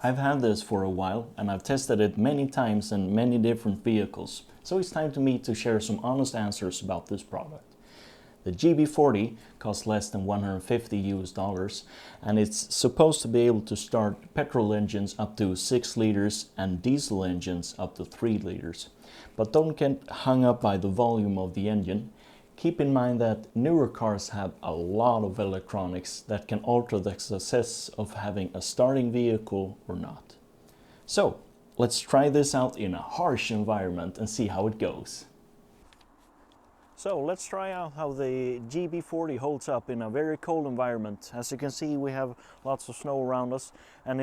I've had this for a while and I've tested it many times in many different vehicles, so it's time to me to share some honest answers about this product. The GB40 costs less than $150 and it's supposed to be able to start petrol engines up to 6 liters and diesel engines up to 3 liters. But don't get hung up by the volume of the engine. Keep in mind that newer cars have a lot of electronics that can alter the success of having a starting vehicle or not. So let's try this out in a harsh environment and see how it goes. So let's try out how the GB40 holds up in a very cold environment. As you can see, we have lots of snow around us and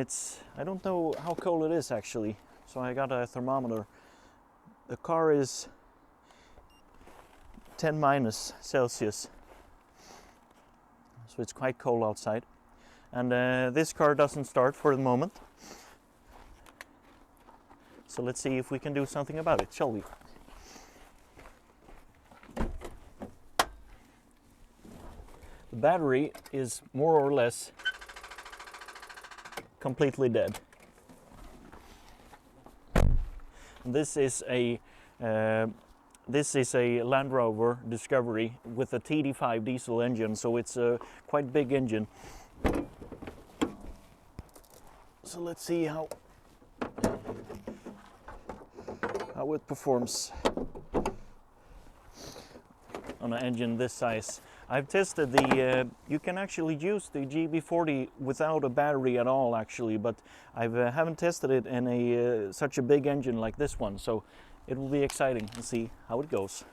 I don't know how cold it is actually, so I got a thermometer. The car is 10 minus Celsius, so it's quite cold outside. And this car doesn't start for the moment. So let's see if we can do something about it, shall we? The battery is more or less completely dead. This is a LandRover Discovery with a TD5 diesel engine, so it's a quite big engine. So let's see how it performs on an engine this size. I've tested you can actually use the GB40 without a battery at all actually, but I haven't tested it in such a big engine like this one, so it will be exciting to see how it goes.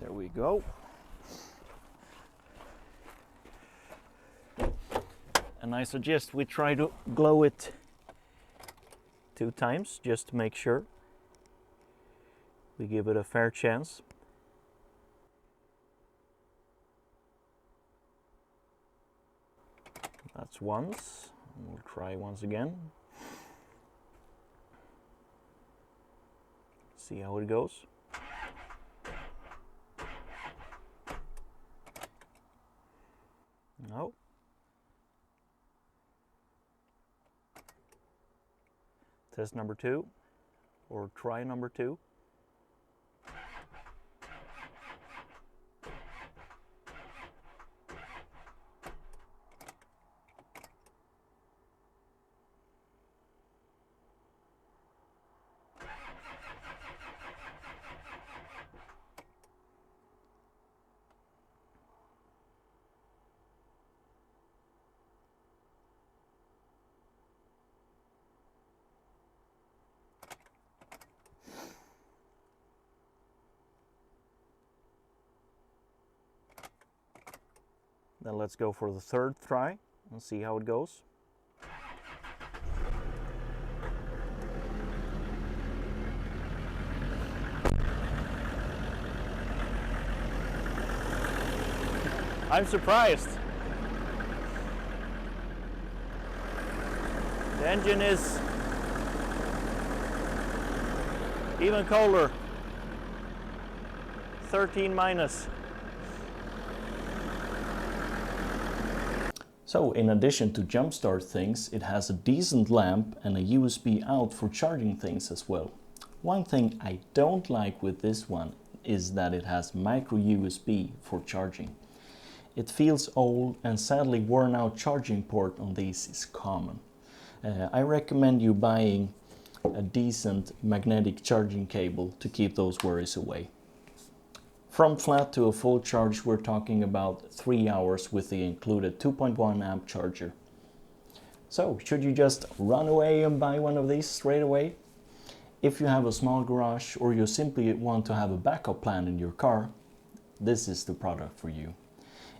There we go. And I suggest we try to glow it 2 times just to make sure we give it a fair chance. That's once. We'll try once again. See how it goes. No. Test number 2, or try number 2. Then let's go for the 3rd try and see how it goes. I'm surprised. The engine is even colder. 13 minus. So in addition to jumpstart things, it has a decent lamp and a USB out for charging things as well. One thing I don't like with this one is that it has micro USB for charging. It feels old and sadly worn out charging port on these is common. I recommend you buying a decent magnetic charging cable to keep those worries away. From flat to a full charge, we're talking about 3 hours with the included 2.1 amp charger. So, should you just run away and buy one of these straight away? If you have a small garage or you simply want to have a backup plan in your car, this is the product for you.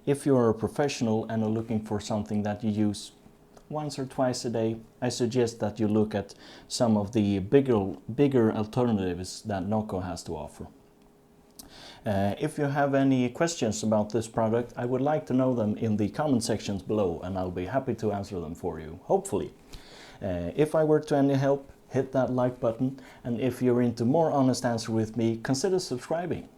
If you're a professional and are looking for something that you use once or twice a day, I suggest that you look at some of the bigger alternatives that Noco has to offer. If you have any questions about this product, I would like to know them in the comment sections below and I'll be happy to answer them for you, hopefully. If I were to any help, hit that like button, and if you're into more honest answer with me, consider subscribing.